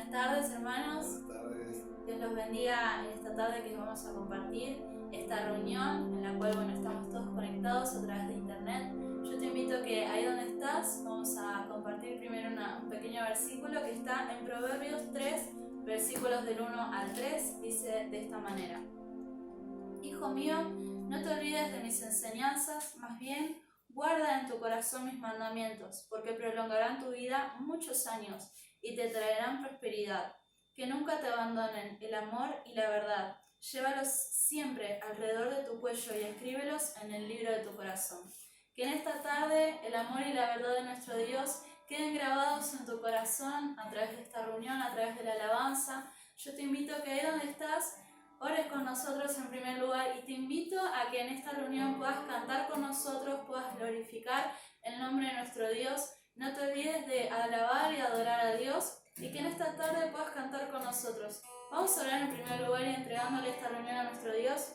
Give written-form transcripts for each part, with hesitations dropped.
Buenas tardes, hermanos. Buenas tardes. Dios los bendiga en esta tarde que vamos a compartir esta reunión en la cual estamos todos conectados a través de internet. Yo te invito a que ahí donde estás vamos a compartir primero un pequeño versículo que está en Proverbios 3, versículos del 1 al 3, dice de esta manera: Hijo mío, no te olvides de mis enseñanzas, más bien guarda en tu corazón mis mandamientos, porque prolongarán tu vida muchos años y te traerán prosperidad. Que nunca te abandonen el amor y la verdad. Llévalos siempre alrededor de tu cuello y escríbelos en el libro de tu corazón. Que en esta tarde el amor y la verdad de nuestro Dios queden grabados en tu corazón a través de esta reunión, a través de la alabanza. Yo te invito a que ahí donde estás ores con nosotros en primer lugar y te invito a que en esta reunión puedas cantar con nosotros, puedas glorificar el nombre de nuestro Dios. No te olvides de alabar y adorar a Dios y que en esta tarde puedas cantar con nosotros. Vamos a orar en primer lugar y entregándole esta reunión a nuestro Dios.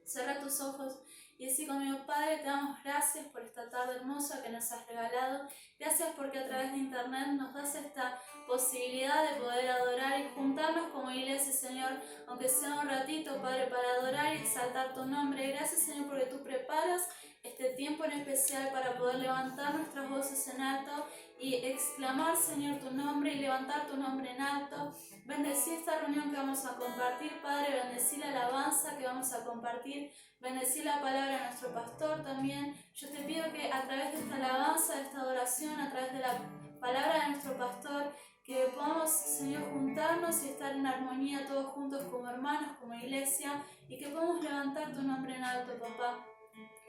Cierra tus ojos y decí conmigo: Padre, te damos gracias por esta tarde hermosa que nos has regalado. Gracias porque a través de internet nos das esta posibilidad de poder adorar y juntarnos como iglesia, Señor, aunque sea un ratito, Padre, para adorar y exaltar tu nombre. Gracias, Señor, porque tú preparas este tiempo en especial para poder levantar nuestras voces en alto y exclamar, Señor, tu nombre y levantar tu nombre en alto. Bendecí esta reunión que vamos a compartir, Padre, bendecí la alabanza que vamos a compartir, bendecí la palabra de nuestro pastor también. Yo te pido que a través de esta alabanza, de esta adoración, a través de la palabra de nuestro pastor, que podamos, Señor, juntarnos y estar en armonía todos juntos como hermanos, como iglesia, y que podamos levantar tu nombre en alto, papá.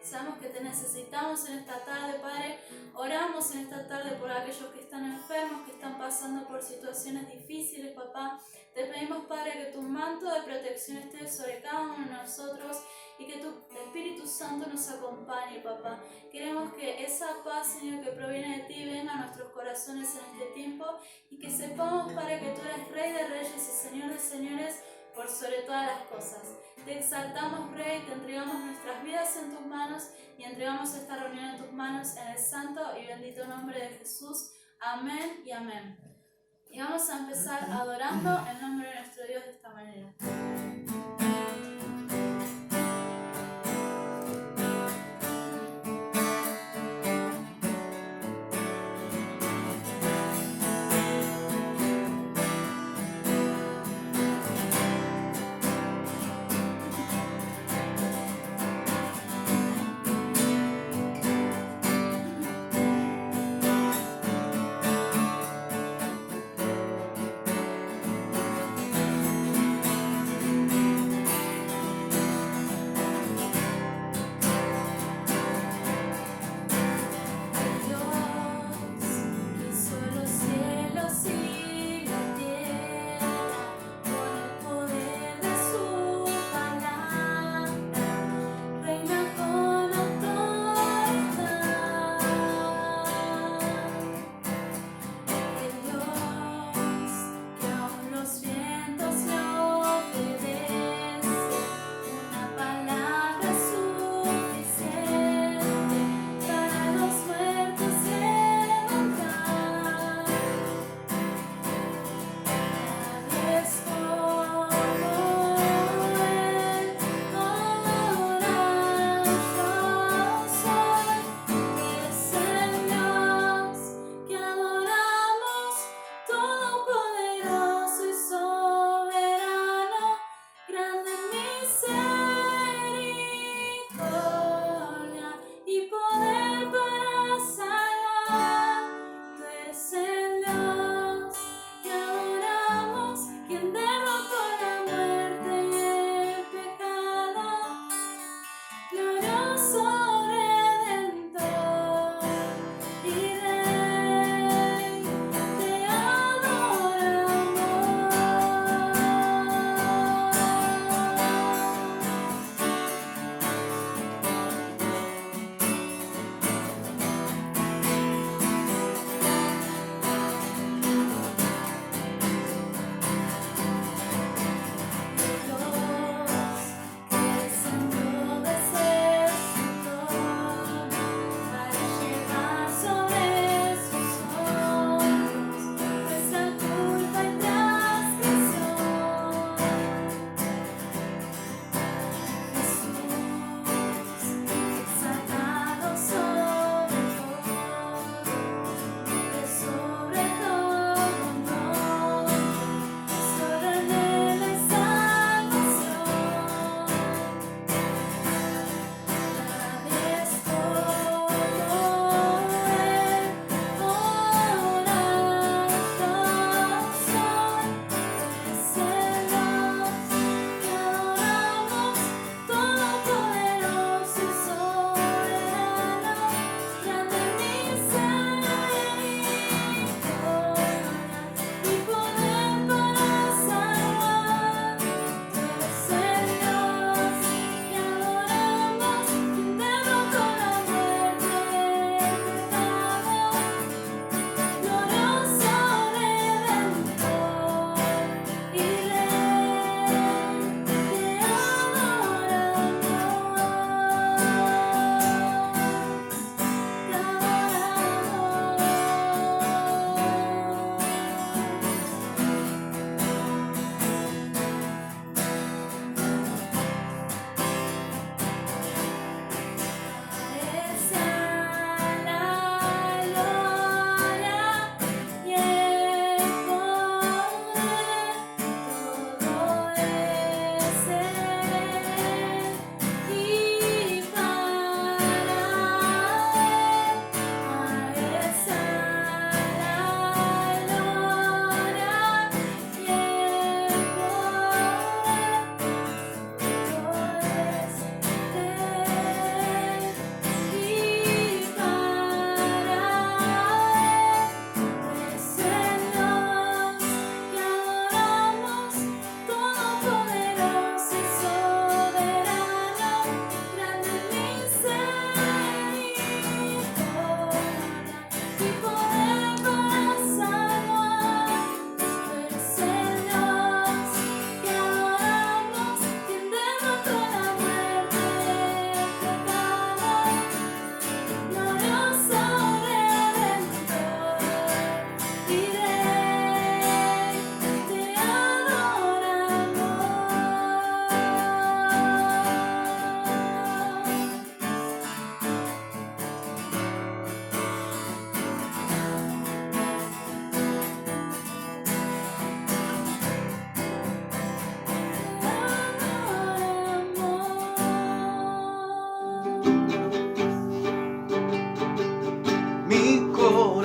Sabemos que te necesitamos en esta tarde, Padre. Oramos en esta tarde por aquellos que están enfermos, que están pasando por situaciones difíciles, papá. Te pedimos, Padre, que tu manto de protección esté sobre cada uno de nosotros y que tu Espíritu Santo nos acompañe, papá. Queremos que esa paz, Señor, que proviene de ti, venga a nuestros corazones en este tiempo y que sepamos, Padre, que tú eres Rey de Reyes y Señor de Señores por sobre todas las cosas. Te exaltamos, Rey, te entregamos nuestras vidas en tus manos y entregamos esta reunión en tus manos en el santo y bendito nombre de Jesús. Amén y amén. Y vamos a empezar adorando el nombre de nuestro Dios de esta manera.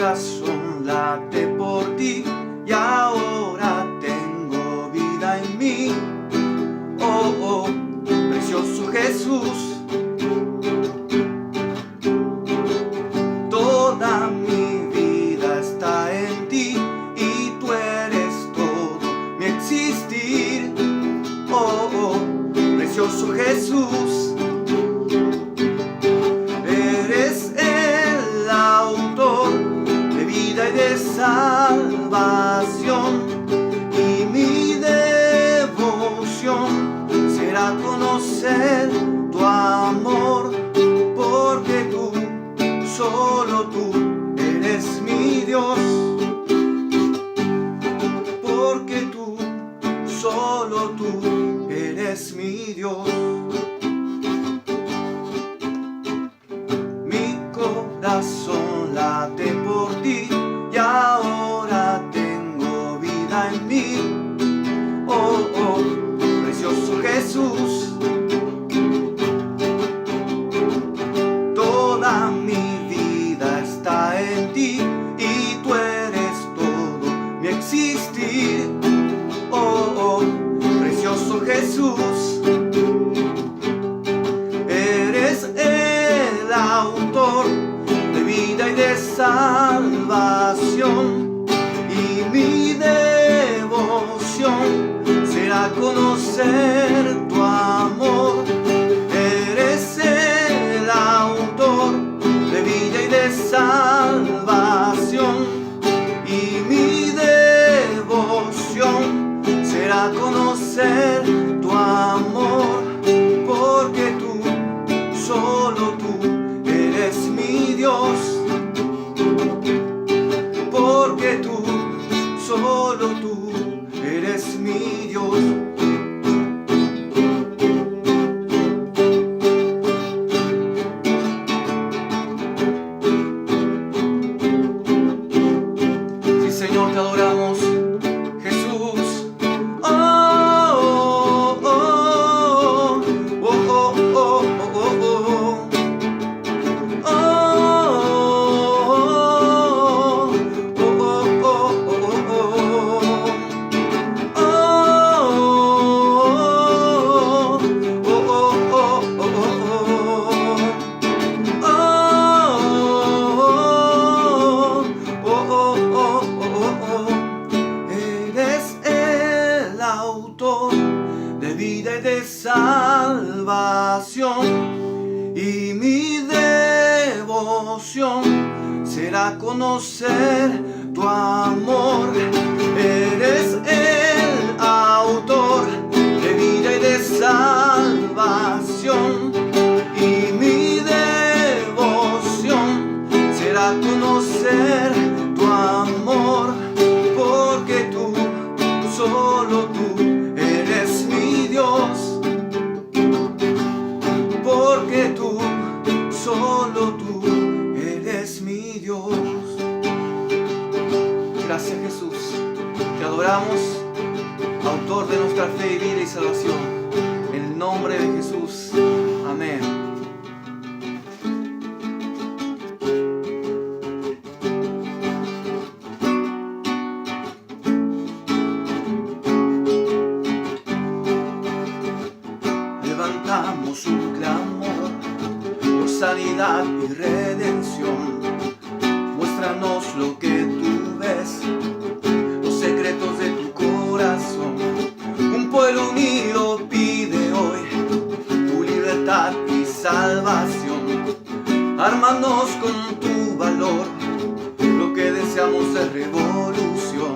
corazón late por ti y ahora tengo vida en mí. Oh, oh, precioso Jesús, toda mi vida está en ti y tú eres todo mi existir. Oh, oh, precioso Jesús, eres el autor de vida y de salvación, y mi devoción será conocer tu amor, porque tú, solo tú, eres mi Dios, porque tú, solo tú, eres mi Dios. Mi corazón late por ti y ahora tengo vida en mí. Oh, oh, precioso Jesús, toda mi vida está en ti y tú eres todo mi existir. Oh, oh, precioso Jesús, eres el autor de vida y de salvación, y mi devoción será conocer tu amor. Eres el autor de vida y de salvación, y mi devoción será conocer tu amor, porque tú, solo tú, eres mi Dios, porque tú, solo tú, eres mi Dios. Sí, Señor, te adoramos, Jesús. Oh, oh, oh, oh, oh, oh, oh, oh, eres el autor de vida y de salvación, y mi devoción será conocer tu amor. Eres el autor de vida y de salvación, y mi devoción será conocer tu amor, porque tú, solo tú, eres mi Dios, porque tú, solo tú, eres mi Dios. Gracias, Jesús, te adoramos, autor de nuestra fe y vida y salvación. En el nombre de Jesús, amén. Levantamos un clamor por sanidad y redención. Muéstranos lo que tú ves, los secretos de tu corazón. Un pueblo unido pide hoy tu libertad y salvación. Ármanos con tu valor, lo que deseamos es revolución.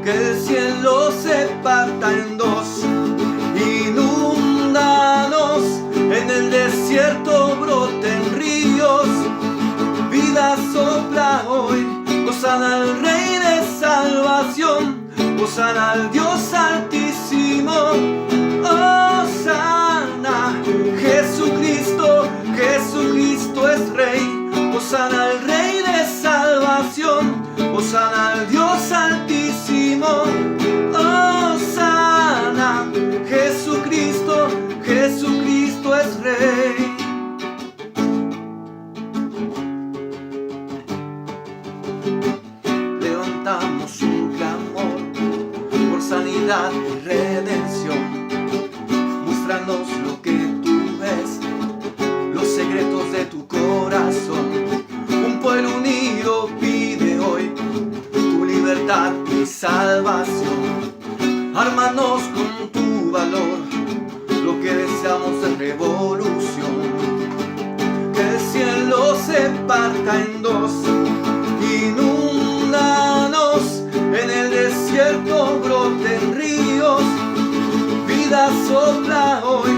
Que el cielo se parta en dos, inúndanos, en el desierto broten ríos. Vida sopla hoy, hosana al Rey de salvación, hosana al Dios altísimo. Hosana, Jesucristo, Jesucristo es Rey. Hosana al Rey de salvación, hosana al Dios altísimo. Hosana, Jesucristo, Jesucristo es Rey. sanidad y redención. Muéstranos lo que tú ves, los secretos de tu corazón. Un pueblo unido pide hoy tu libertad y salvación. Ármanos con tu valor, lo que deseamos es revolución. Que el cielo se parta en dos, inúndanos, en el desierto broten ríos. Vida sopla hoy,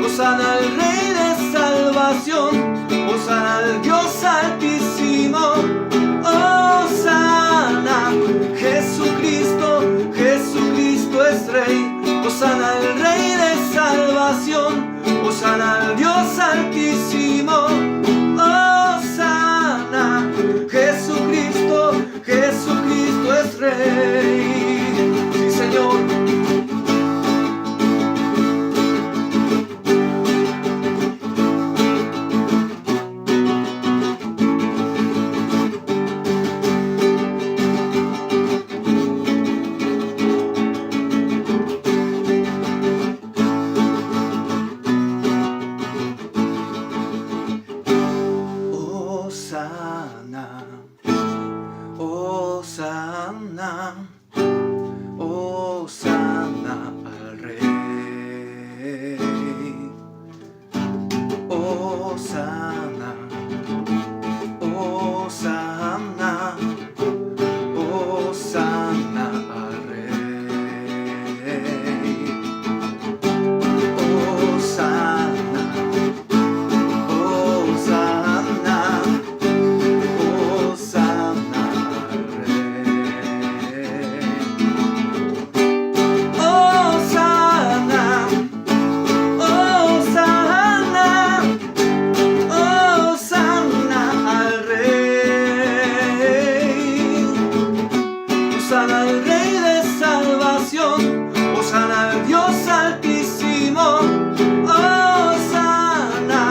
hosana al Rey de salvación, hosana al Dios altísimo, hosana. Jesucristo, Jesucristo es Rey, hosana al Rey de salvación, hosana al Dios altísimo, hosana. Jesucristo, Jesucristo es Rey. Sí, Señor. Hosana, hosana al Rey. Hosana, hosana, hosana al Rey. Hosana, hosana, hosana al Rey. Hosana, hosana, hosana al Rey. Hosana al Rey de salvación, hosana al Dios altísimo, hosana.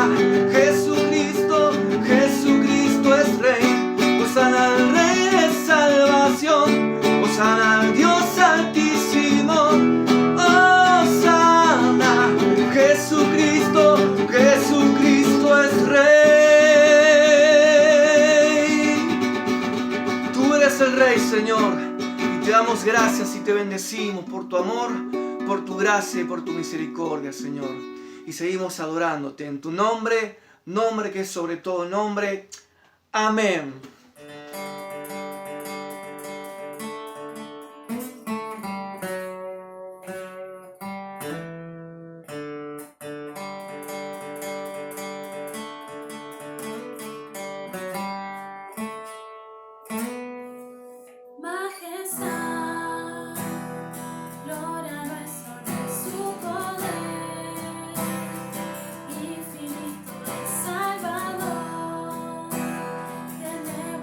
Jesucristo, Jesucristo es Rey, hosana al Rey de salvación, hosana al Dios altísimo, hosana. Jesucristo, Jesucristo es Rey. Tú eres el Rey, Señor, y te damos gracias y te bendecimos por tu amor, por tu gracia y por tu misericordia, Señor. Y seguimos adorándote en tu nombre, nombre que es sobre todo nombre. Amén. Majestad, gloria no es sobre su poder, infinito es Salvador, tenemos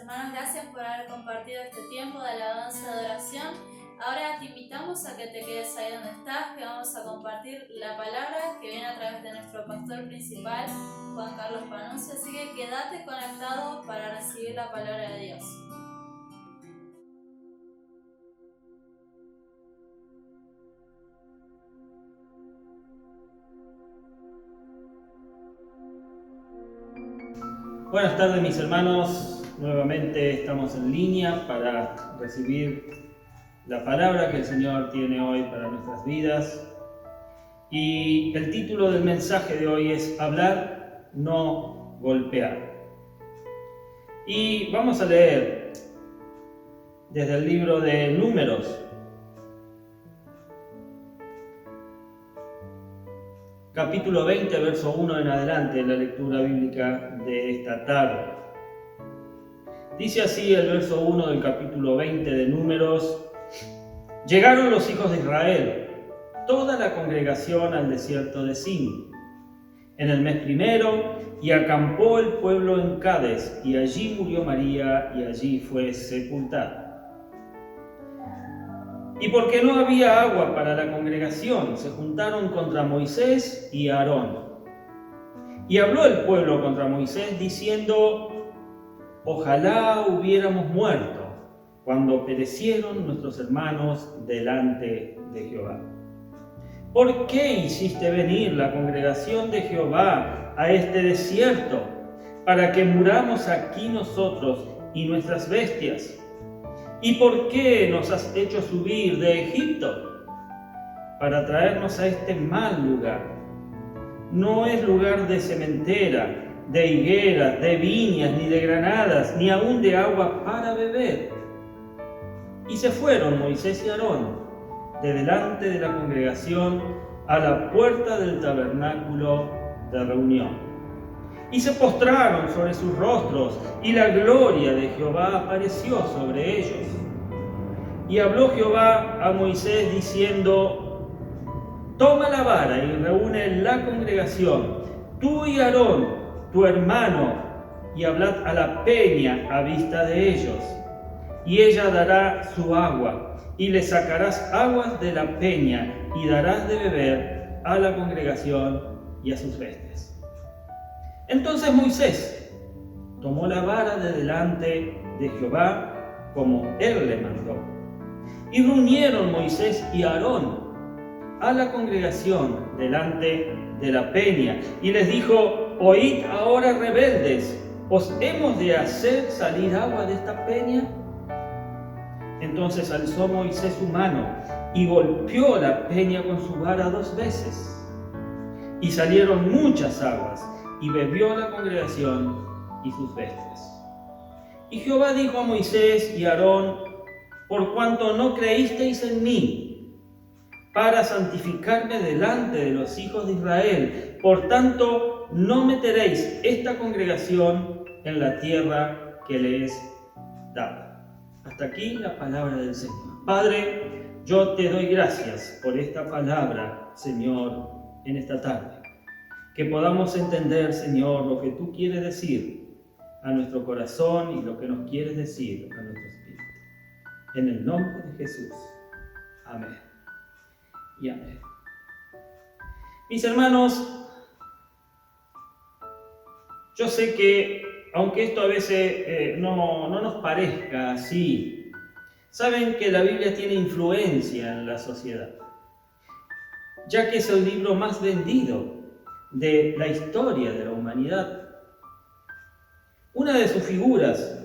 hermanos, gracias por haber compartido este tiempo de alabanza y adoración. Ahora te invitamos a que te quedes ahí donde estás, que vamos a compartir la palabra que viene a través de nuestro pastor principal, Juan Carlos Panuncio, así que quédate conectado para recibir la palabra de Dios. Buenas tardes, mis hermanos. Nuevamente estamos en línea para recibir la palabra que el Señor tiene hoy para nuestras vidas. Y el título del mensaje de hoy es Hablar, no golpear. Y vamos a leer desde el libro de Números, capítulo 20, verso 1 en adelante, la lectura bíblica de esta tarde. Dice así el verso 1 del capítulo 20 de Números: Llegaron los hijos de Israel, toda la congregación, al desierto de Sin, en el mes primero, y acampó el pueblo en Cades, y allí murió María, y allí fue sepultada. Y porque no había agua para la congregación, se juntaron contra Moisés y Aarón. Y habló el pueblo contra Moisés, diciendo: Ojalá hubiéramos muerto cuando perecieron nuestros hermanos delante de Jehová. ¿Por qué hiciste venir la congregación de Jehová a este desierto, para que muramos aquí nosotros y nuestras bestias? ¿Y por qué nos has hecho subir de Egipto? Para traernos a este mal lugar. No es lugar de sementera, de higueras, de viñas, ni de granadas, ni aún de agua para beber. Y se fueron Moisés y Aarón de delante de la congregación a la puerta del tabernáculo de reunión. Y se postraron sobre sus rostros, y la gloria de Jehová apareció sobre ellos. Y habló Jehová a Moisés diciendo: Toma la vara y reúne la congregación, tú y Aarón, tu hermano, y hablad a la peña a vista de ellos. Y ella dará su agua, y le sacarás aguas de la peña, y darás de beber a la congregación y a sus bestias. Entonces Moisés tomó la vara de delante de Jehová, como él le mandó. Y reunieron Moisés y Aarón a la congregación delante de la peña, y les dijo: Oíd ahora, rebeldes, ¿os hemos de hacer salir agua de esta peña? Entonces alzó Moisés su mano y golpeó la peña con su vara 2 veces. Y salieron muchas aguas, y bebió la congregación y sus bestias. Y Jehová dijo a Moisés y a Aarón: Por cuanto no creísteis en mí, para santificarme delante de los hijos de Israel, por tanto no meteréis esta congregación en la tierra que le es dada. Hasta aquí la palabra del Señor. Padre, yo te doy gracias por esta palabra, Señor, en esta tarde. Que podamos entender, Señor, lo que tú quieres decir a nuestro corazón y lo que nos quieres decir a nuestro espíritu. En el nombre de Jesús. Amén. Y amén. Mis hermanos, yo sé que, aunque esto a veces no nos parezca así, saben que la Biblia tiene influencia en la sociedad, ya que es el libro más vendido de la historia de la humanidad. Una de sus figuras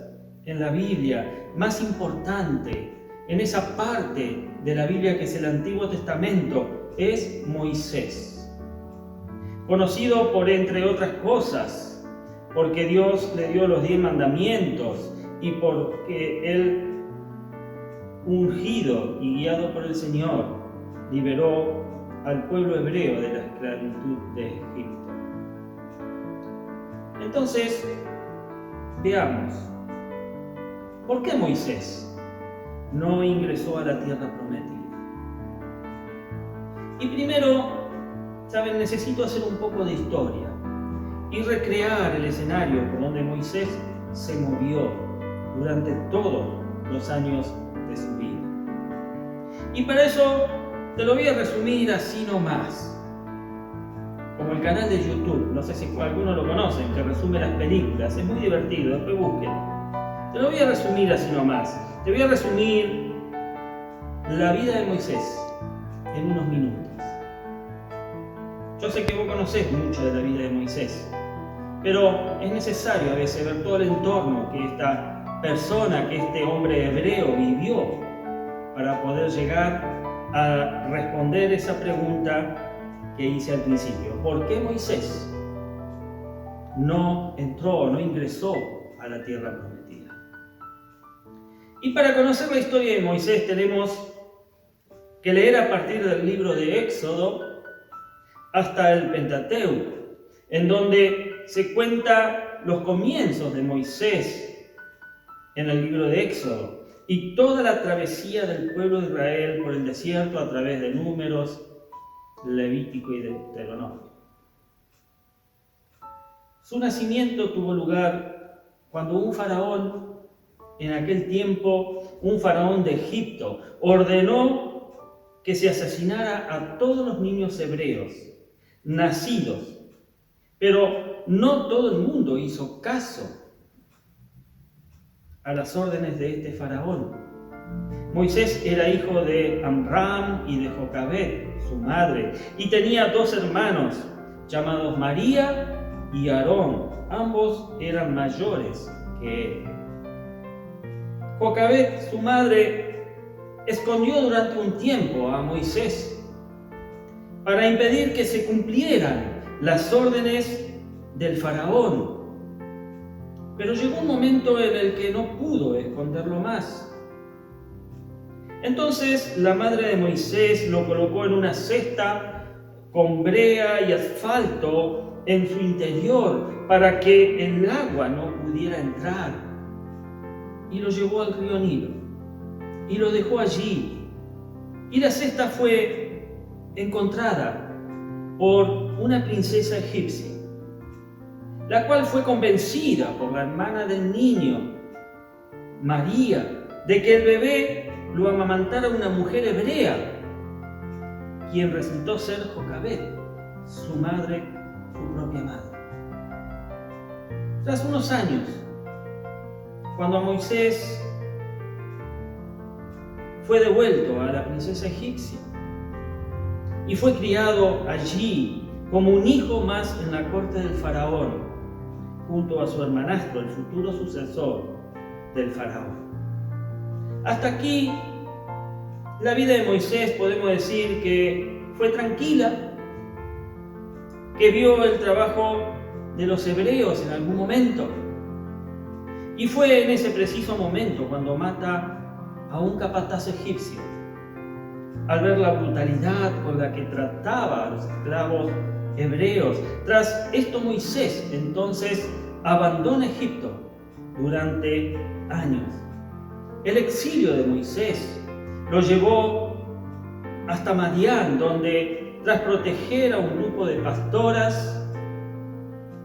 en la Biblia más importante, en esa parte de la Biblia que es el Antiguo Testamento, es Moisés. Conocido por, entre otras cosas, porque Dios le dio los 10 mandamientos y porque él, ungido y guiado por el Señor, liberó al pueblo hebreo de la esclavitud de Egipto. Entonces, veamos, ¿por qué Moisés no ingresó a la tierra prometida? Y primero, ¿saben? Necesito hacer un poco de historia y recrear el escenario por donde Moisés se movió durante todos los años de su vida. Y para eso te lo voy a resumir así nomás. Como el canal de YouTube, no sé si algunos lo conocen, que resume las películas, es muy divertido, después búsquenlo. Te lo voy a resumir así nomás. Te voy a resumir la vida de Moisés en unos minutos. Yo sé que vos conocés mucho de la vida de Moisés, pero es necesario a veces ver todo el entorno que esta persona, que este hombre hebreo vivió para poder llegar a responder esa pregunta que hice al principio. ¿Por qué Moisés no entró, no ingresó a la tierra prometida? Y para conocer la historia de Moisés tenemos que leer a partir del libro de Éxodo hasta el Pentateuco, en donde se cuenta los comienzos de Moisés en el libro de Éxodo y toda la travesía del pueblo de Israel por el desierto a través de Números, Levítico y Deuteronomio. Su nacimiento tuvo lugar cuando un faraón, en aquel tiempo un faraón de Egipto, ordenó que se asesinara a todos los niños hebreos nacidos, pero no todo el mundo hizo caso a las órdenes de este faraón. Moisés era hijo de Amram y de Jocabed, su madre, y tenía 2 hermanos llamados María y Aarón. Ambos eran mayores que él. Jocabed, su madre, escondió durante un tiempo a Moisés para impedir que se cumplieran las órdenes del faraón. Pero llegó un momento en el que no pudo esconderlo más. Entonces la madre de Moisés lo colocó en una cesta con brea y asfalto en su interior para que el agua no pudiera entrar. Y lo llevó al río Nilo y lo dejó allí. Y la cesta fue encontrada por una princesa egipcia, la cual fue convencida por la hermana del niño, María, de que el bebé lo amamantara una mujer hebrea, quien resultó ser Jocabed, su madre, su propia madre. Tras unos años, cuando Moisés fue devuelto a la princesa egipcia y fue criado allí como un hijo más en la corte del faraón, junto a su hermanastro, el futuro sucesor del faraón. Hasta aquí, la vida de Moisés podemos decir que fue tranquila, que vio el trabajo de los hebreos en algún momento. Y fue en ese preciso momento cuando mata a un capataz egipcio, al ver la brutalidad con la que trataba a los esclavos hebreos. Tras esto, Moisés entonces abandona Egipto durante años. El exilio de Moisés lo llevó hasta Madián, donde tras proteger a un grupo de pastoras,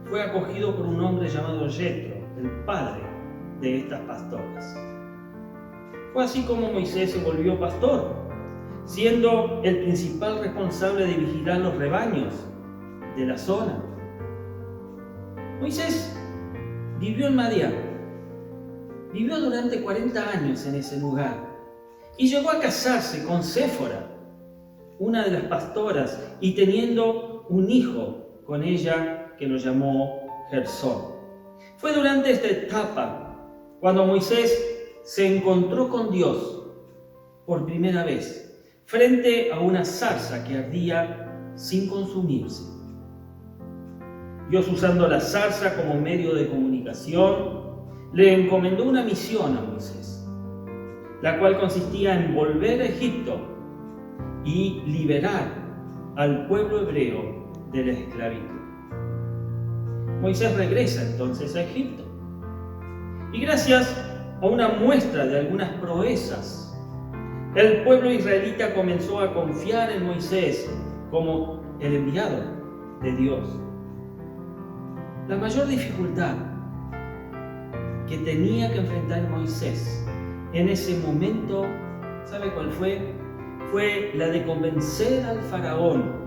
fue acogido por un hombre llamado Jetro, el padre de estas pastoras. Fue así como Moisés se volvió pastor, siendo el principal responsable de vigilar los rebaños de la zona. Moisés vivió en Madián, vivió durante 40 años en ese lugar y llegó a casarse con Séfora, una de las pastoras, y teniendo un hijo con ella que lo llamó Gersón. Fue durante esta etapa cuando Moisés se encontró con Dios por primera vez frente a una zarza que ardía sin consumirse. Dios, usando la zarza como medio de comunicación, le encomendó una misión a Moisés, la cual consistía en volver a Egipto y liberar al pueblo hebreo de la esclavitud. Moisés regresa entonces a Egipto y gracias a una muestra de algunas proezas, el pueblo israelita comenzó a confiar en Moisés como el enviado de Dios. La mayor dificultad que tenía que enfrentar Moisés en ese momento, ¿sabe cuál fue? Fue la de convencer al faraón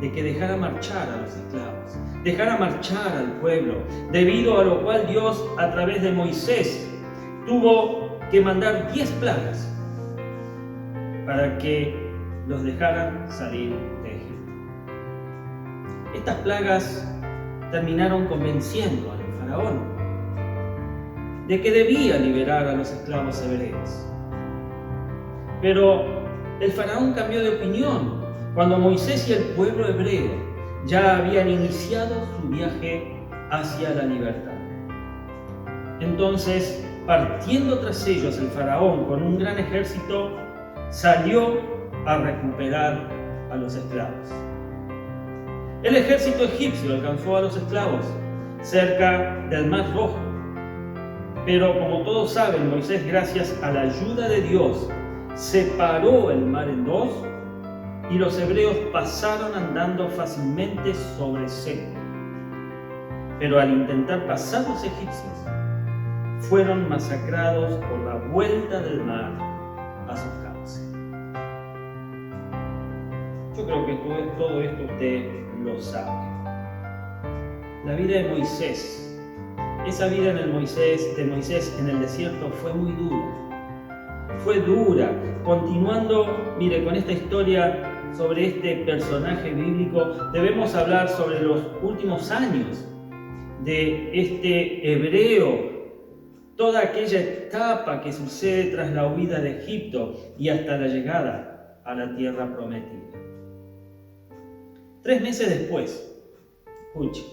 de que dejara marchar a los esclavos, dejara marchar al pueblo, debido a lo cual Dios, a través de Moisés, tuvo que mandar 10 plagas para que los dejaran salir de Egipto. Estas plagas terminaron convenciendo al faraón de que debía liberar a los esclavos hebreos. Pero el faraón cambió de opinión cuando Moisés y el pueblo hebreo ya habían iniciado su viaje hacia la libertad. Entonces, partiendo tras ellos, el faraón con un gran ejército salió a recuperar a los esclavos. El ejército egipcio alcanzó a los esclavos cerca del Mar Rojo. Pero como todos saben, Moisés, gracias a la ayuda de Dios, separó el mar en dos y los hebreos pasaron andando fácilmente sobre seco. Pero al intentar pasar los egipcios, fueron masacrados por la vuelta del mar a sus cauces. Yo creo que todo esto usted lo sabe. La vida de Moisés, esa vida de Moisés en el desierto fue muy dura. Fue dura. Continuando, mire, con esta historia sobre este personaje bíblico, debemos hablar sobre los últimos años de este hebreo, toda aquella etapa que sucede tras la huida de Egipto y hasta la llegada a la tierra prometida. 3 meses después, escuche,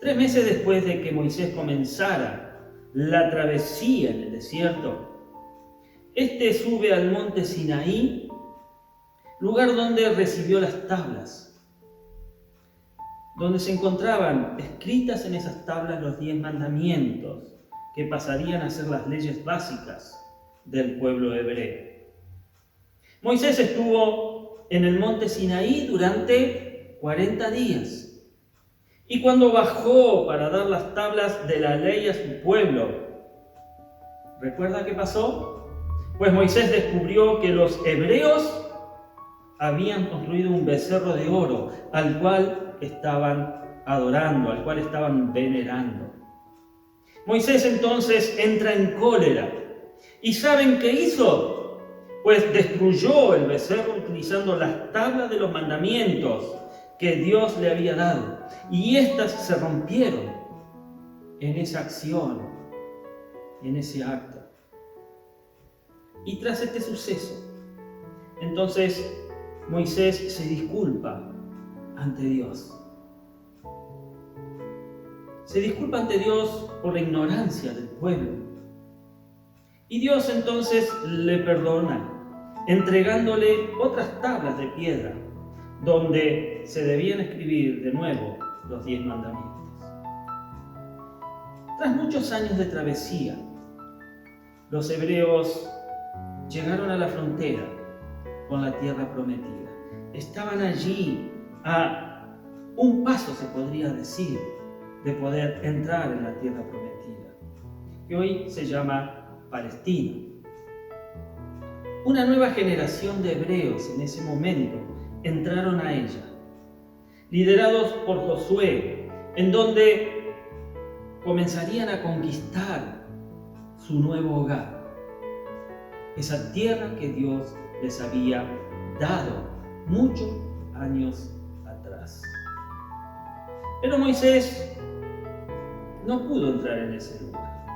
3 meses después de que Moisés comenzara la travesía en el desierto, este sube al monte Sinaí, lugar donde recibió las tablas, donde se encontraban escritas en esas tablas los 10 mandamientos que pasarían a ser las leyes básicas del pueblo hebreo. Moisés estuvo en el monte Sinaí durante 40 días. Y cuando bajó para dar las tablas de la ley a su pueblo, ¿recuerda qué pasó? Pues Moisés descubrió que los hebreos habían construido un becerro de oro al cual estaban adorando, al cual estaban venerando. Moisés entonces entra en cólera. ¿Y saben qué hizo? Pues destruyó el becerro utilizando las tablas de los mandamientos que Dios le había dado. Y éstas se rompieron en esa acción, en ese acto. Y tras este suceso, entonces Moisés se disculpa ante Dios. Se disculpa ante Dios por la ignorancia del pueblo. Y Dios entonces le perdona, entregándole otras tablas de piedra, donde se debían escribir de nuevo los 10 mandamientos. Tras muchos años de travesía, los hebreos llegaron a la frontera con la tierra prometida. Estaban allí a un paso, se podría decir, de poder entrar en la tierra prometida, que hoy se llama Palestina. Una nueva generación de hebreos en ese momento entraron a ella, liderados por Josué, en donde comenzarían a conquistar su nuevo hogar, esa tierra que Dios les había dado muchos años atrás. Pero Moisés no pudo entrar en ese lugar,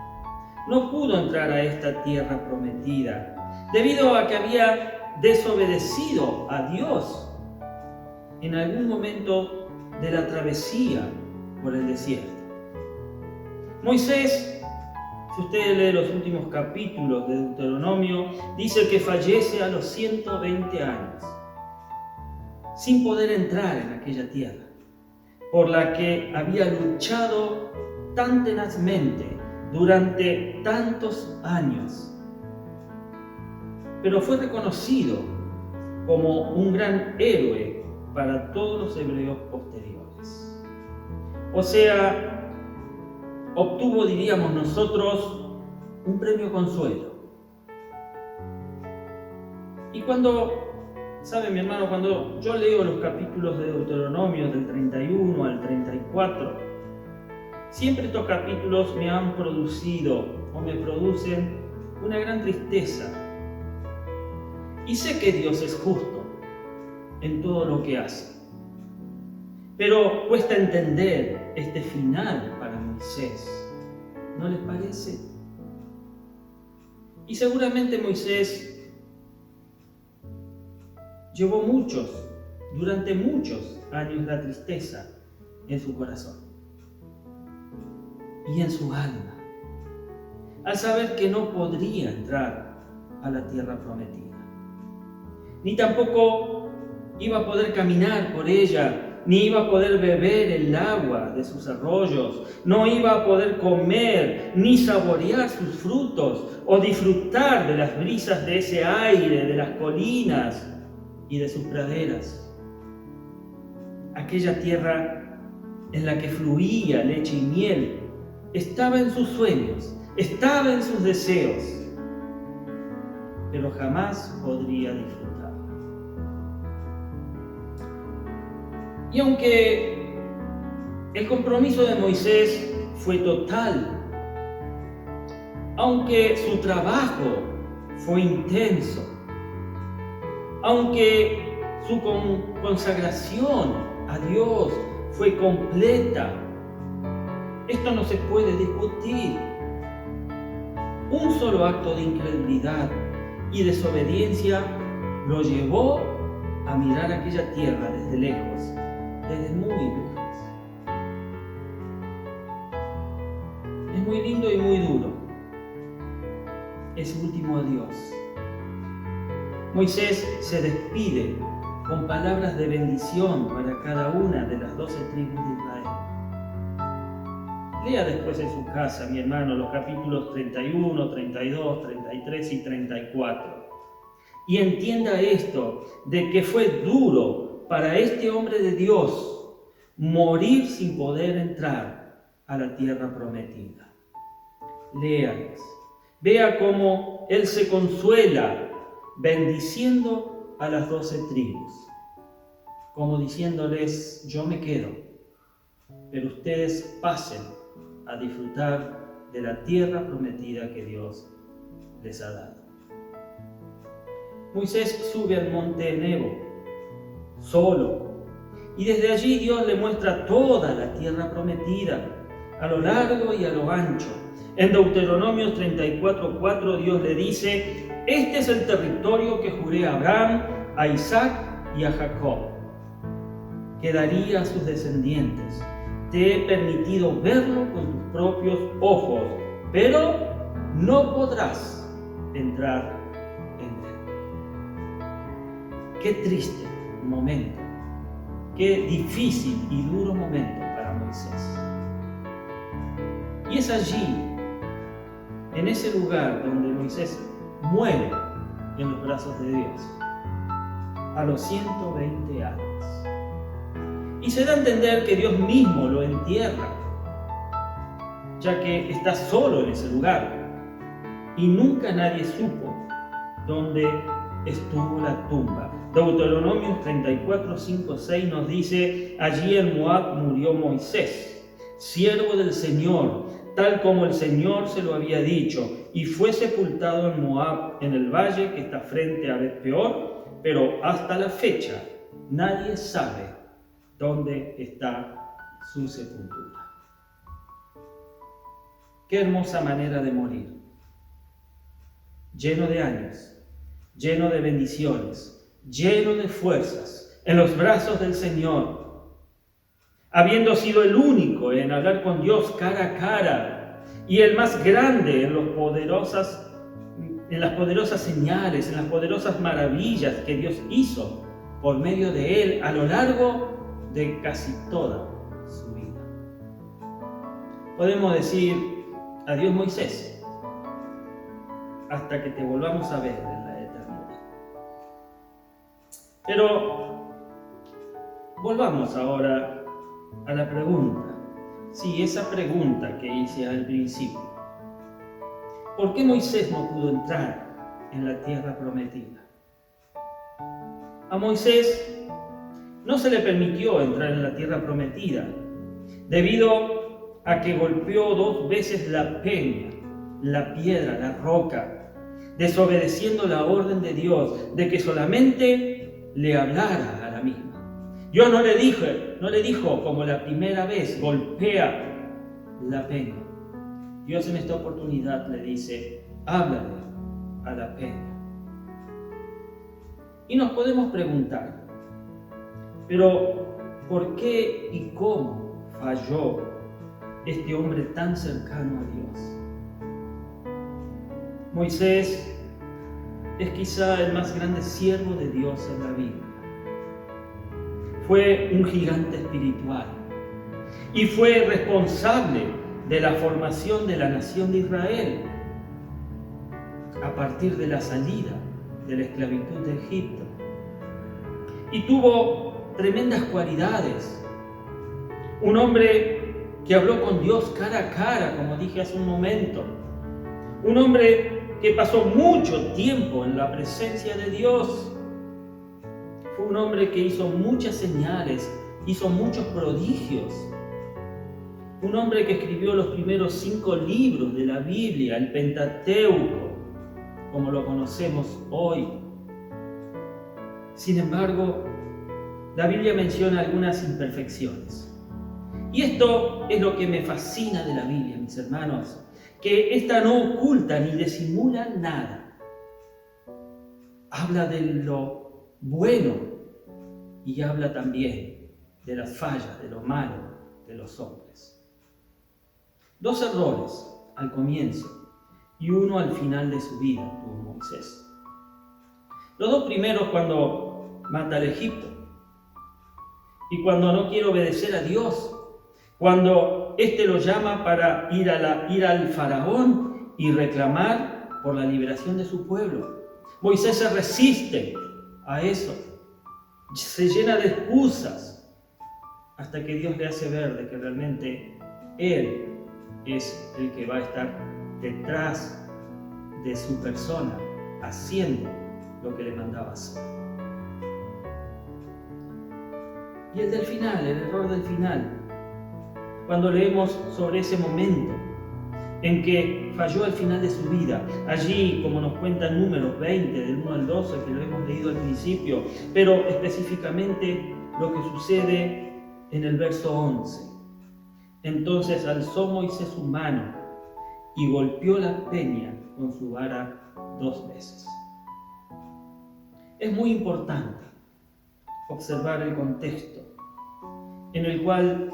no pudo entrar a esta tierra prometida, debido a que había desobedecido a Dios en algún momento de la travesía por el desierto. Moisés, si usted lee los últimos capítulos de Deuteronomio, dice que fallece a los 120 años, sin poder entrar en aquella tierra, por la que había luchado tan tenazmente durante tantos años. Pero fue reconocido como un gran héroe para todos los hebreos posteriores. O sea, obtuvo, diríamos nosotros, un premio consuelo. Y ¿sabe mi hermano? Cuando yo leo los capítulos de Deuteronomio del 31 al 34, siempre estos capítulos me han producido o me producen una gran tristeza. Y sé que Dios es justo en todo lo que hace. Pero cuesta entender este final para Moisés. ¿No les parece? Y seguramente Moisés llevó durante muchos años la tristeza en su corazón y en su alma, al saber que no podría entrar a la tierra prometida, ni tampoco iba a poder caminar por ella, ni iba a poder beber el agua de sus arroyos, no iba a poder comer ni saborear sus frutos o disfrutar de las brisas de ese aire, de las colinas y de sus praderas. Aquella tierra en la que fluía leche y miel estaba en sus sueños, estaba en sus deseos, pero jamás podría disfrutar. Y aunque el compromiso de Moisés fue total, aunque su trabajo fue intenso, aunque su consagración a Dios fue completa, esto no se puede discutir. Un solo acto de incredulidad y desobediencia lo llevó a mirar aquella tierra desde lejos, desde muy lejos. Es muy lindo y muy duro ese último adiós. Moisés se despide con palabras de bendición para cada una de las 12 tribus de Israel. Lea después en su casa, mi hermano, los capítulos 31, 32, 33 y 34. Y entienda esto, de que fue duro para este hombre de Dios morir sin poder entrar a la tierra prometida. Léalos. Vea cómo él se consuela bendiciendo a las 12 tribus, como diciéndoles: yo me quedo, pero ustedes pasen a disfrutar de la tierra prometida que Dios les ha dado. Moisés sube al monte Nebo, solo, y desde allí Dios le muestra toda la tierra prometida, a lo largo y a lo ancho. En Deuteronomio 34:4 Dios le dice: este es el territorio que juré a Abraham, a Isaac y a Jacob, que daría a sus descendientes. Te he permitido verlo con tus propios ojos, pero no podrás entrar en él. Qué triste momento, qué difícil y duro momento para Moisés. Y es allí, en ese lugar donde Moisés muere en los brazos de Dios, a los 120 años. Y se da a entender que Dios mismo lo entierra, ya que está solo en ese lugar y nunca nadie supo dónde estuvo la tumba. Deuteronomio 34, 5, 6 nos dice: allí en Moab murió Moisés, siervo del Señor, tal como el Señor se lo había dicho, y fue sepultado en Moab, en el valle que está frente a Bet-peor, pero hasta la fecha nadie sabe dónde está su sepultura. Qué hermosa manera de morir, lleno de años, lleno de bendiciones, lleno de fuerzas, en los brazos del Señor, habiendo sido el único en hablar con Dios cara a cara y el más grande en las poderosas señales, en las poderosas maravillas que Dios hizo por medio de él a lo largo de casi toda su vida. Podemos decir: adiós, Moisés, hasta que te volvamos a ver en la eternidad. Pero volvamos ahora a la pregunta: Sí, esa pregunta que hice al principio. ¿Por qué Moisés no pudo entrar en la tierra prometida? A Moisés no se le permitió entrar en la tierra prometida debido a que golpeó 2 veces la peña, la piedra, la roca, desobedeciendo la orden de Dios de que solamente le hablara a la misma. Dios no le dijo como la primera vez, golpea la peña. Dios en esta oportunidad le dice, háblale a la peña. Y nos podemos preguntar, pero ¿por qué y cómo falló este hombre tan cercano a Dios? Moisés es quizá el más grande siervo de Dios en la Biblia. Fue un gigante espiritual y fue responsable de la formación de la nación de Israel a partir de la salida de la esclavitud de Egipto. Y tuvo tremendas cualidades. Un hombre que habló con Dios cara a cara, como dije hace un momento. Un hombre que pasó mucho tiempo en la presencia de Dios. Fue un hombre que hizo muchas señales, hizo muchos prodigios. Un hombre que escribió los primeros 5 libros de la Biblia, el Pentateuco, como lo conocemos hoy. Sin embargo, la Biblia menciona algunas imperfecciones. Y esto es lo que me fascina de la Biblia, mis hermanos, que esta no oculta ni disimula nada. Habla de lo bueno y habla también de las fallas, de lo malo de los hombres. 2 errores al comienzo y uno al final de su vida tuvo Moisés. Los 2 primeros cuando mata al Egipto y cuando no quiere obedecer a Dios, cuando éste lo llama para ir al faraón y reclamar por la liberación de su pueblo. Moisés se resiste a eso, se llena de excusas hasta que Dios le hace ver de que realmente Él es el que va a estar detrás de su persona, haciendo lo que le mandaba hacer. Y el del final, el error del final, cuando leemos sobre ese momento en que falló al final de su vida, allí, como nos cuenta Números 20, del 1 al 12, que lo hemos leído al principio, pero específicamente lo que sucede en el verso 11. Entonces alzó Moisés su mano y golpeó la peña con su vara 2 veces. Es muy importante observar el contexto en el cual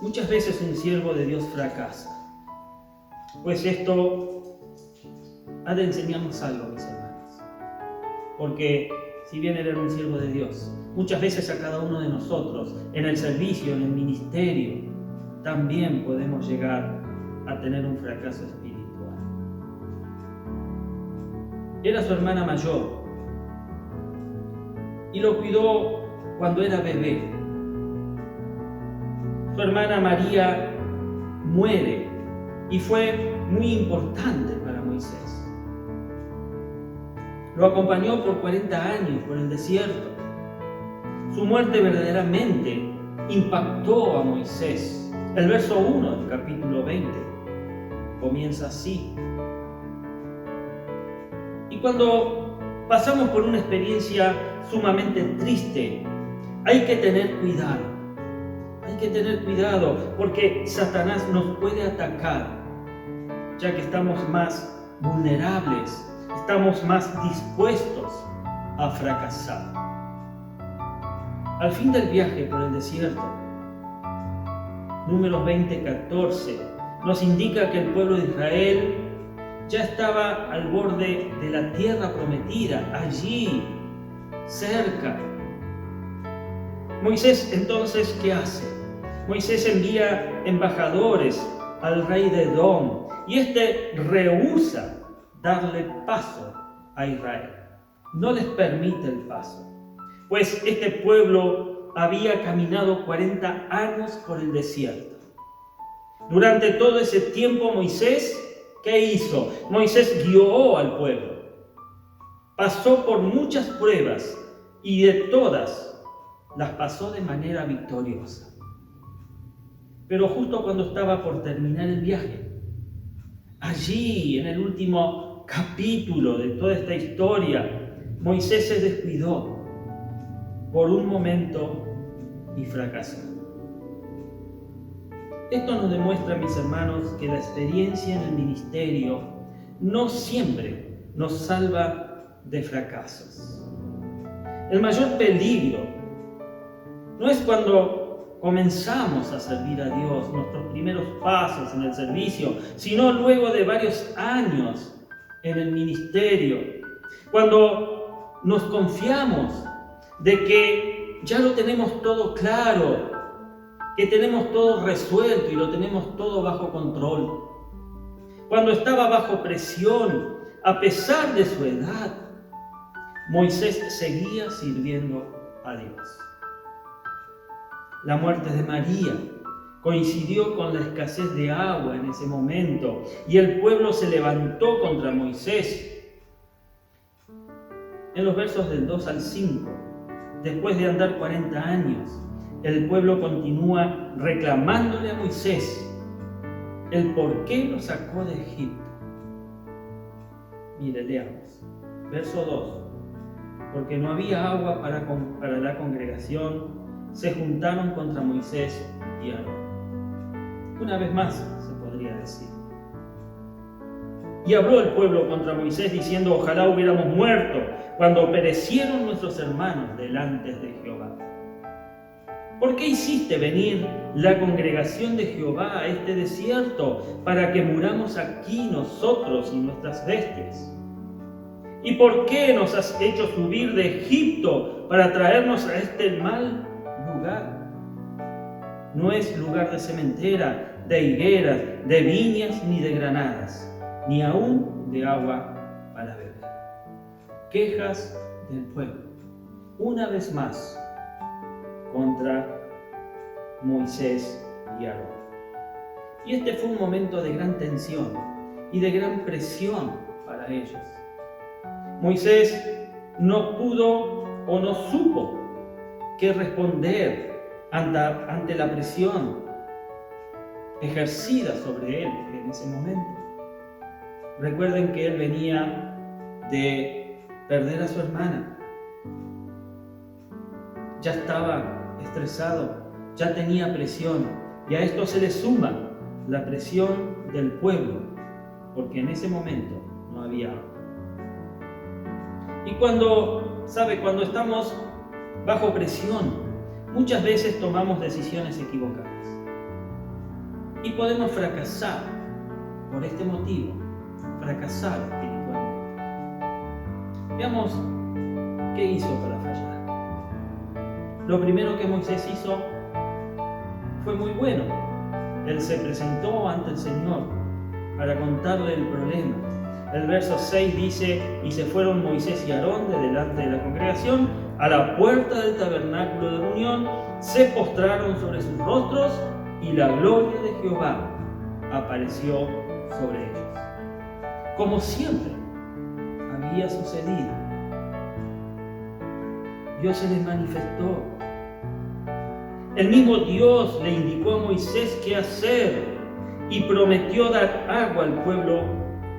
muchas veces un siervo de Dios fracasa. Pues esto ha de enseñarnos algo, mis hermanos. Porque si bien él era un siervo de Dios, muchas veces a cada uno de nosotros, en el servicio, en el ministerio, también podemos llegar a tener un fracaso espiritual. Era su hermana mayor y lo cuidó cuando era bebé. Su hermana María muere y fue muy importante para Moisés. Lo acompañó por 40 años por el desierto. Su muerte verdaderamente impactó a Moisés. El verso 1 del capítulo 20 comienza así. Y cuando pasamos por una experiencia sumamente triste, hay que tener cuidado. Hay que tener cuidado porque Satanás nos puede atacar, ya que estamos más vulnerables, estamos más dispuestos a fracasar. Al fin del viaje por el desierto, Números 20:14, nos indica que el pueblo de Israel ya estaba al borde de la tierra prometida, allí, cerca. Moisés entonces, ¿qué hace? Moisés envía embajadores al rey de Edom y este rehúsa darle paso a Israel. No les permite el paso, pues este pueblo había caminado 40 años por el desierto. Durante todo ese tiempo Moisés, ¿qué hizo? Moisés guió al pueblo. Pasó por muchas pruebas y de todas las pasó de manera victoriosa. Pero justo cuando estaba por terminar el viaje, allí en el último capítulo de toda esta historia, Moisés se descuidó por un momento y fracasó. Esto nos demuestra, mis hermanos, que la experiencia en el ministerio no siempre nos salva de fracasos. El mayor peligro no es cuando comenzamos a servir a Dios, nuestros primeros pasos en el servicio, sino luego de varios años en el ministerio, cuando nos confiamos de que ya lo tenemos todo claro, que tenemos todo resuelto y lo tenemos todo bajo control. Cuando estaba bajo presión, a pesar de su edad, Moisés seguía sirviendo a Dios. La muerte de María coincidió con la escasez de agua en ese momento y el pueblo se levantó contra Moisés. En los versos del 2 al 5, después de andar 40 años, el pueblo continúa reclamándole a Moisés el por qué lo sacó de Egipto. Mire, leamos. Verso 2. Porque no había agua para la congregación, se juntaron contra Moisés y Aarón. Una vez más, se podría decir. Y habló el pueblo contra Moisés diciendo: ojalá hubiéramos muerto cuando perecieron nuestros hermanos delante de Jehová. ¿Por qué hiciste venir la congregación de Jehová a este desierto para que muramos aquí nosotros y nuestras bestias? ¿Y por qué nos has hecho subir de Egipto para traernos a este mal lugar? No es lugar de sementera, de higueras, de viñas ni de granadas, ni aún de agua para beber. Quejas del pueblo, una vez más, contra Moisés y Aarón. Y este fue un momento de gran tensión y de gran presión para ellos. Moisés no pudo o no supo qué responder ante la presión ejercida sobre él en ese momento. Recuerden que él venía de perder a su hermana. Ya estaba estresado, ya tenía presión, y a esto se le suma la presión del pueblo, porque en ese momento no había agua. Y cuando estamos bajo presión, muchas veces tomamos decisiones equivocadas. Y podemos fracasar por este motivo, fracasar espiritualmente. Veamos qué hizo para fallar. Lo primero que Moisés hizo fue muy bueno. Él se presentó ante el Señor para contarle el problema. El verso 6 dice: y se fueron Moisés y Aarón de delante de la congregación a la puerta del tabernáculo de reunión, se postraron sobre sus rostros y la gloria de Jehová apareció sobre ellos. Como siempre había sucedido, Dios se les manifestó. El mismo Dios le indicó a Moisés qué hacer y prometió dar agua al pueblo,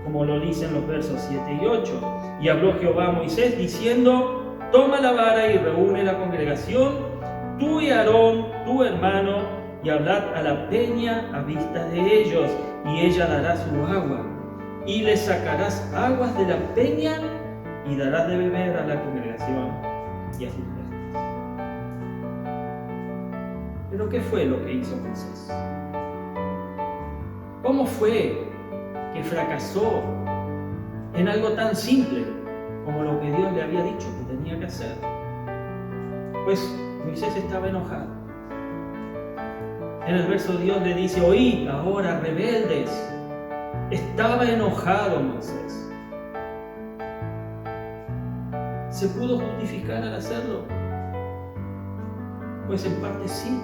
como lo dicen los versos 7 y 8. Y habló Jehová a Moisés diciendo: toma la vara y reúne la congregación, tú y Aarón, tu hermano, y hablad a la peña a vista de ellos, y ella dará su agua. Y le sacarás aguas de la peña y darás de beber a la congregación y a sus bestias. Pero ¿qué fue lo que hizo Moisés? ¿Cómo fue que fracasó en algo tan simple como lo que Dios le había dicho que tenía que hacer? Pues Moisés estaba enojado. En el verso Dios le dice: oíd ahora, rebeldes. Estaba enojado Moisés. ¿Se pudo justificar al hacerlo? Pues en parte sí.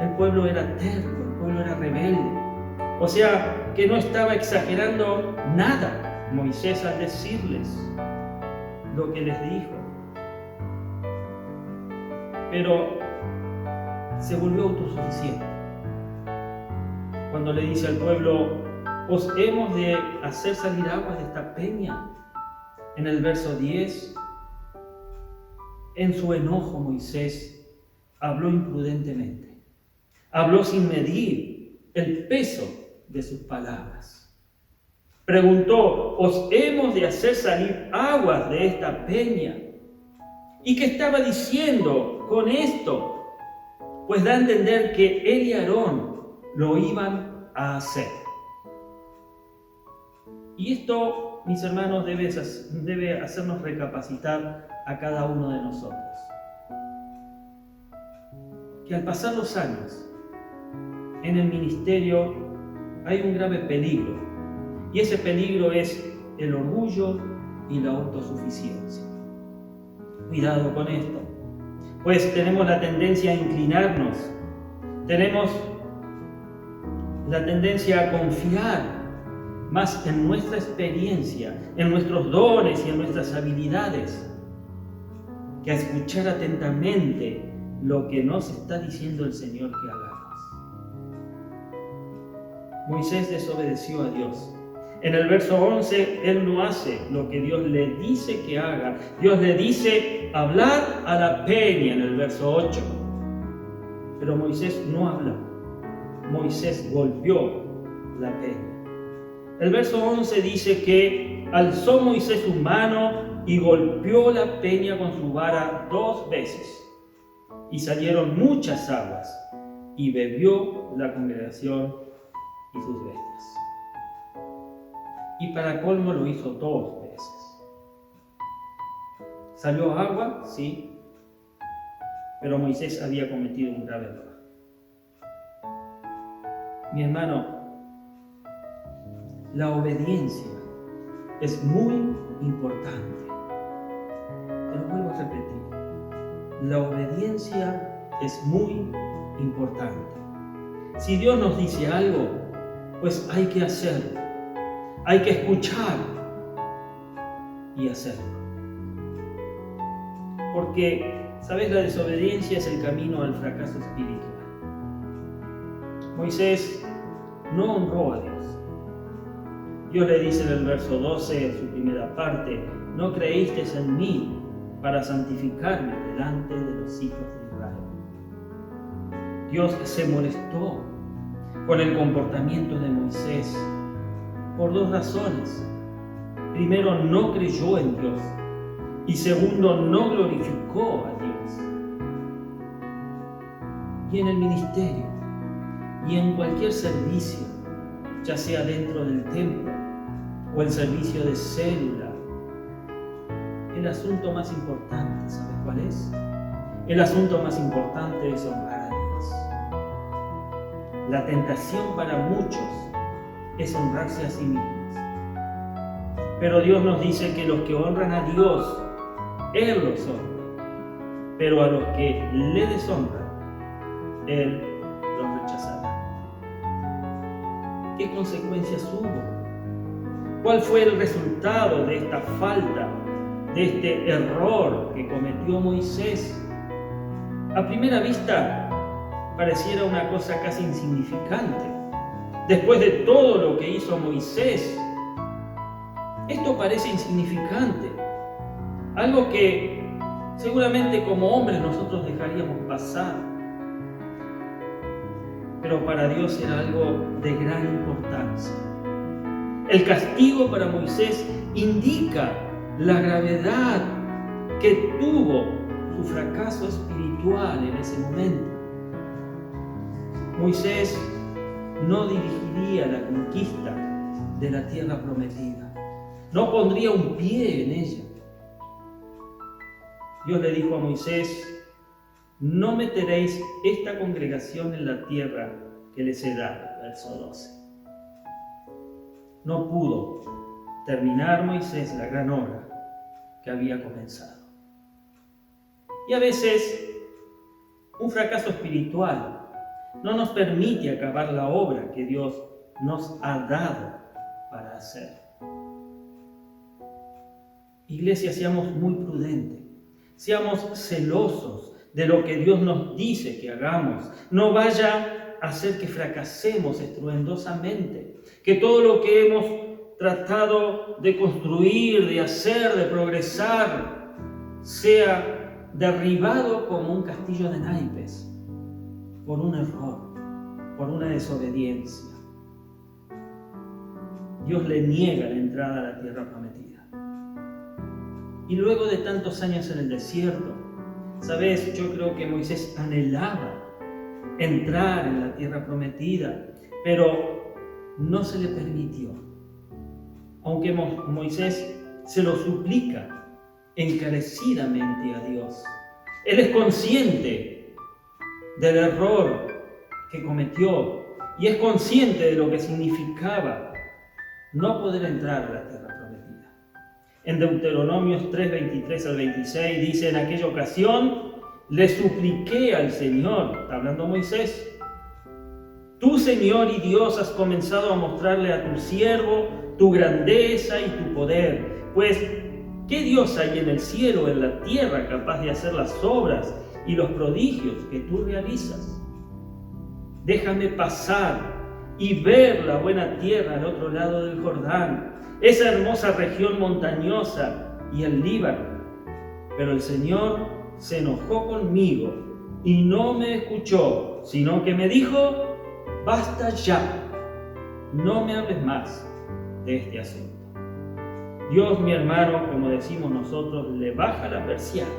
El pueblo era terco, el pueblo era rebelde. O sea, que no estaba exagerando nada Moisés al decirles lo que les dijo. Pero se volvió autosuficiente cuando le dice al pueblo: os hemos de hacer salir aguas de esta peña. En el verso 10, en su enojo Moisés habló imprudentemente, habló sin medir el peso de sus palabras. Preguntó: ¿os hemos de hacer salir aguas de esta peña? ¿Y qué estaba diciendo con esto? Pues da a entender que él y Aarón lo iban a hacer. Y esto, mis hermanos, debe hacernos recapacitar a cada uno de nosotros. Que al pasar los años, en el ministerio hay un grave peligro. Y ese peligro es el orgullo y la autosuficiencia. Cuidado con esto, pues tenemos la tendencia a inclinarnos, tenemos la tendencia a confiar más en nuestra experiencia, en nuestros dones y en nuestras habilidades, que a escuchar atentamente lo que nos está diciendo el Señor que hagamos. Moisés desobedeció a Dios. En el verso 11, él no hace lo que Dios le dice que haga. Dios le dice hablar a la peña en el verso 8. Pero Moisés no habló. Moisés golpeó la peña. El verso 11 dice que alzó Moisés su mano y golpeó la peña con su vara 2 veces. Y salieron muchas aguas, y bebió la congregación y sus bestias. Y para colmo lo hizo 2 veces. ¿Salió agua? Sí. Pero Moisés había cometido un grave error. Mi hermano, la obediencia es muy importante. Te lo vuelvo a repetir. La obediencia es muy importante. Si Dios nos dice algo, pues hay que hacerlo. Hay que escuchar y hacerlo. Porque, ¿sabes? La desobediencia es el camino al fracaso espiritual. Moisés no honró a Dios. Dios le dice en el verso 12, en su primera parte: no creísteis en mí para santificarme delante de los hijos de Israel. Dios se molestó con el comportamiento de Moisés por 2 razones. Primero, no creyó en Dios. Y segundo, no glorificó a Dios. Y en el ministerio, y en cualquier servicio, ya sea dentro del templo o el servicio de célula, el asunto más importante, ¿sabes cuál es? El asunto más importante es honrar a Dios. La tentación para muchos es honrarse a sí mismos. Pero Dios nos dice que los que honran a Dios, Él los honra. Pero a los que le deshonran, Él los rechazará. ¿Qué consecuencias hubo? ¿Cuál fue el resultado de esta falta, de este error que cometió Moisés? A primera vista pareciera una cosa casi insignificante. Después de todo lo que hizo Moisés, esto parece insignificante. Algo que seguramente como hombres nosotros dejaríamos pasar. Pero para Dios era algo de gran importancia. El castigo para Moisés indica la gravedad que tuvo su fracaso espiritual en ese momento. Moisés no dirigiría la conquista de la tierra prometida. No pondría un pie en ella. Dios le dijo a Moisés: no meteréis esta congregación en la tierra que les he dado. Verso 12. No pudo terminar Moisés la gran obra que había comenzado. Y a veces un fracaso espiritual no nos permite acabar la obra que Dios nos ha dado para hacer. Iglesia, seamos muy prudentes, seamos celosos de lo que Dios nos dice que hagamos. No vaya a hacer que fracasemos estruendosamente, que todo lo que hemos tratado de construir, de hacer, de progresar, sea derribado como un castillo de naipes por un error, por una desobediencia. Dios le niega la entrada a la tierra prometida. Y luego de tantos años en el desierto, ¿sabes? Yo creo que Moisés anhelaba entrar en la tierra prometida, pero no se le permitió. Aunque Moisés se lo suplica encarecidamente a Dios. Él es consciente del error que cometió y es consciente de lo que significaba no poder entrar a la tierra prometida. En Deuteronomios 3, 23 al 26 dice: en aquella ocasión le supliqué al Señor, está hablando Moisés, tú, Señor y Dios, has comenzado a mostrarle a tu siervo tu grandeza y tu poder, pues ¿qué Dios hay en el cielo o en la tierra capaz de hacer las obras y los prodigios que tú realizas? Déjame pasar y ver la buena tierra al otro lado del Jordán, esa hermosa región montañosa y el Líbano. Pero el Señor se enojó conmigo y no me escuchó, sino que me dijo: basta ya, no me hables más de este asunto. Dios, mi hermano, como decimos nosotros, le baja la persiana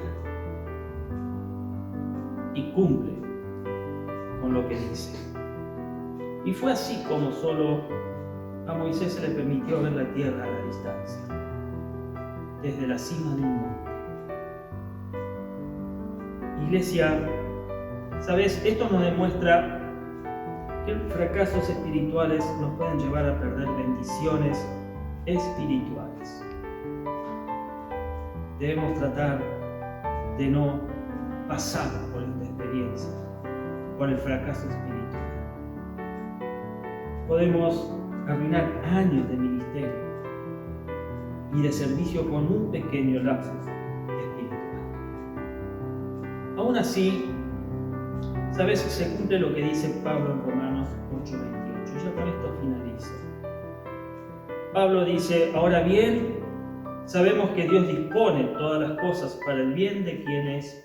y cumple con lo que dice. Y fue así como solo a Moisés se le permitió ver la tierra a la distancia, desde la cima del monte. Iglesia, ¿sabes? Esto nos demuestra que fracasos espirituales nos pueden llevar a perder bendiciones espirituales. Debemos tratar de no pasar por esta experiencia, por el fracaso espiritual. Podemos arruinar años de ministerio y de servicio con un pequeño lapsus espiritual. Aún así, ¿sabes? Se cumple lo que dice Pablo en Romanos 8:28. Ya con esto finalizo. Pablo dice: ahora bien, sabemos que Dios dispone todas las cosas para el bien de quienes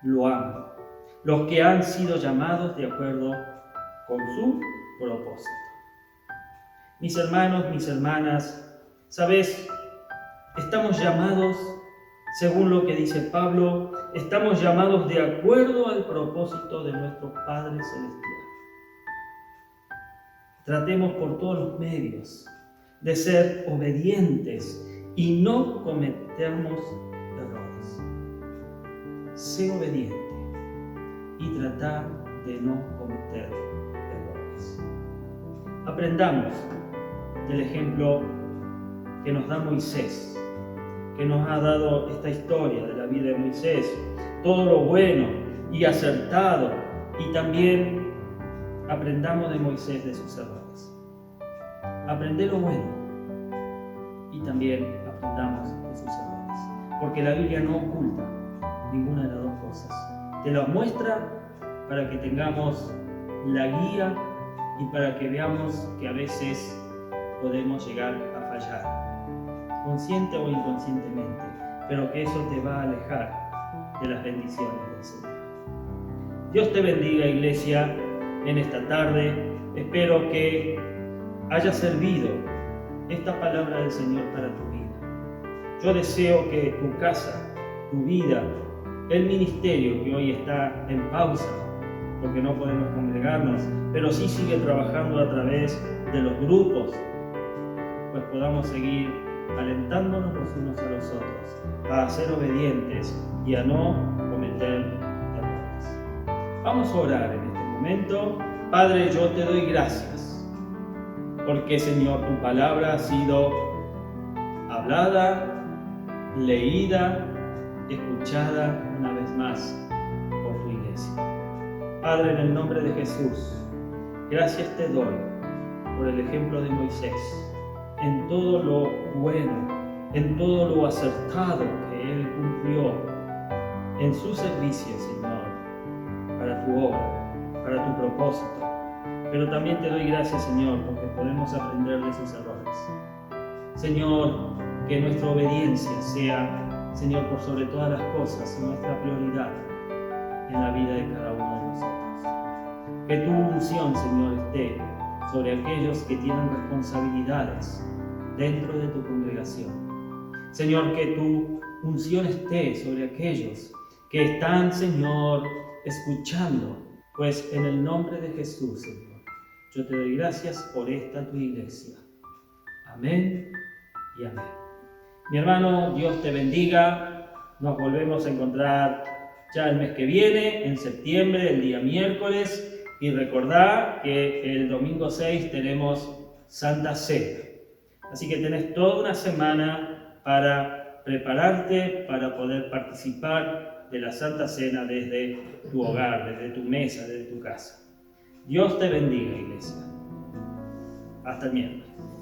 lo aman, los que han sido llamados de acuerdo con su propósito. Mis hermanos, mis hermanas, ¿sabes? Estamos llamados, según lo que dice Pablo, estamos llamados de acuerdo al propósito de nuestro Padre Celestial. Tratemos por todos los medios de ser obedientes y no cometemos errores. Sé obediente y trata de no cometer errores. Aprendamos del ejemplo que nos da Moisés, que nos ha dado esta historia de la vida de Moisés, todo lo bueno y acertado, y también aprendamos de Moisés de sus errores. Aprende lo bueno y también aprendamos de sus errores, porque la Biblia no oculta ninguna de las dos cosas. Te lo muestra para que tengamos la guía y para que veamos que a veces podemos llegar a fallar, consciente o inconscientemente, pero que eso te va a alejar de las bendiciones del Señor. Dios te bendiga, iglesia, en esta tarde. Espero que haya servido esta palabra del Señor para tu vida. Yo deseo que tu casa, tu vida, el ministerio que hoy está en pausa, porque no podemos congregarnos, pero sí sigue trabajando a través de los grupos, pues podamos seguir alentándonos los unos a los otros a ser obedientes y a no cometer errores. Vamos a orar en este momento. Padre, yo te doy gracias, porque Señor, tu palabra ha sido hablada, leída, escuchada una vez más por tu iglesia. Padre, en el nombre de Jesús, gracias te doy por el ejemplo de Moisés, en todo lo bueno, en todo lo acertado que él cumplió en su servicio, Señor, para tu obra, para tu propósito. Pero también te doy gracias, Señor, porque podemos aprender de sus errores. Señor, que nuestra obediencia sea, Señor, por sobre todas las cosas, nuestra prioridad en la vida de cada uno de nosotros. Que tu unción, Señor, esté sobre aquellos que tienen responsabilidades dentro de tu congregación. Señor, que tu unción esté sobre aquellos que están, Señor, escuchando, pues en el nombre de Jesús, Señor, yo te doy gracias por esta tu iglesia. Amén y amén. Mi hermano, Dios te bendiga. Nos volvemos a encontrar ya el mes que viene, en septiembre, el día miércoles. Y recordá que el domingo 6 tenemos Santa Cena. Así que tenés toda una semana para prepararte, para poder participar de la Santa Cena desde tu hogar, desde tu mesa, desde tu casa. Dios te bendiga, iglesia. Hasta el miércoles.